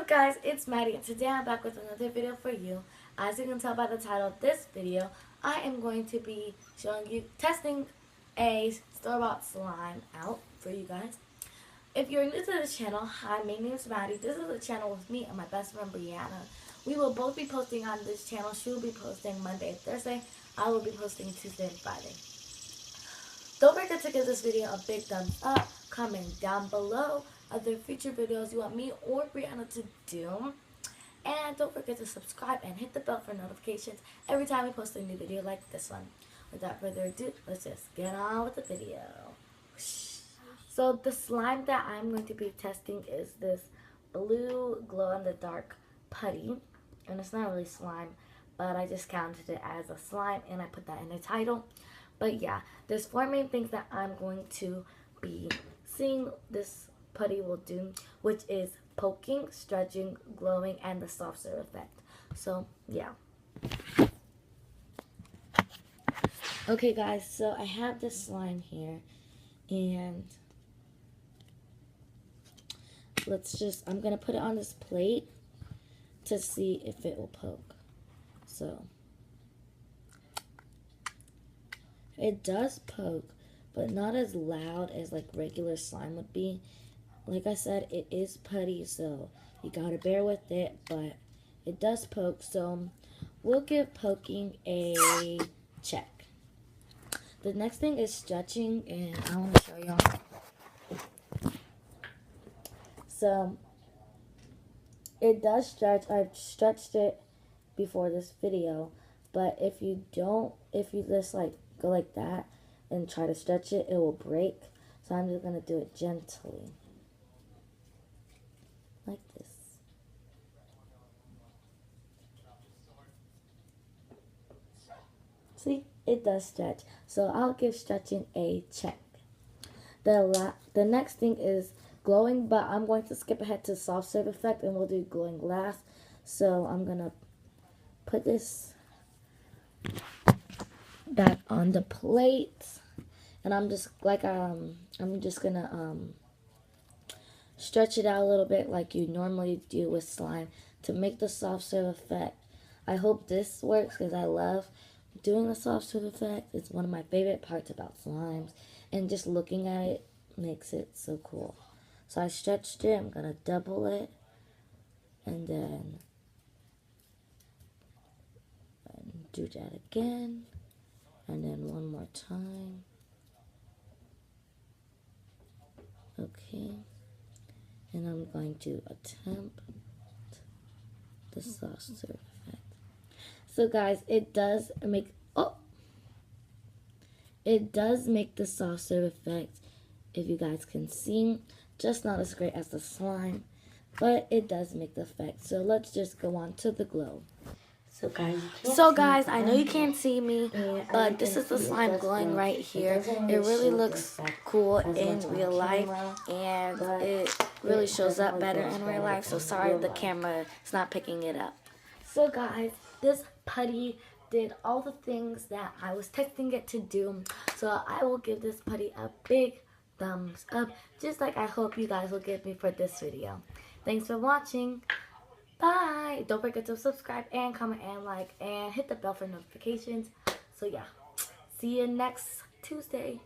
Guys, it's Maddie and today I'm back with another video for you. As you can tell by the title of this video, I am going to be showing you testing a store-bought slime out for you guys. If you're new to this channel, hi, my name is Maddie. This is a channel with me and my best friend Brianna. We will both be posting on this channel. She will be posting Monday and Thursday. I will be posting Tuesday and Friday. Don't forget to give this video a big thumbs up. Comment down below other future videos you want me or Brianna to do. And don't forget to subscribe and hit the bell for notifications every time we post a new video like this one. Without further ado, let's just get on with the video. So the slime that I'm going to be testing is this blue glow-in-the-dark putty. And it's not really slime, but I just counted it as a slime and I put that in the title. But yeah, there's 4 main things that I'm going to be seeing this putty will do, which is poking, stretching, glowing, and the soft serve effect. So yeah. Okay guys, so I have this slime here, and I'm gonna put it on this plate to see if it will poke. So it does poke, but not as loud as like regular slime would be. Like I said, it is putty, so you gotta bear with it, but it does poke, so we'll give poking a check. The next thing is stretching, and I want to show y'all. So it does stretch. I've stretched it before this video, but if you just like go like that and try to stretch it, it will break. So I'm just gonna do it gently. Like this. See, it does stretch. So I'll give stretching a check. The next thing is glowing, but I'm going to skip ahead to soft serve effect and we'll do glowing last. So I'm gonna put this back on the plate, and I'm just gonna stretch it out a little bit like you normally do with slime to make the soft serve effect. I hope this works because I love doing the soft serve effect. It's one of my favorite parts about slimes, and just looking at it makes it so cool. So I stretched it. I'm gonna double it, and then do that again, and then one more time. Okay. And I'm going to attempt the soft serve effect. So guys, it does make the soft serve effect, if you guys can see, just not as great as the slime, but it does make the effect. So let's just go on to the glow. So guys, I know you can't see me, but this is the slime glowing right here. It really looks cool in real life, and it really shows up better in real life. So sorry the camera is not picking it up. So guys, this putty did all the things that I was testing it to do. So I will give this putty a big thumbs up, just like I hope you guys will give me for this video. Thanks for watching. Bye. Don't forget to subscribe and comment and like and hit the bell for notifications. So yeah, see you next Tuesday.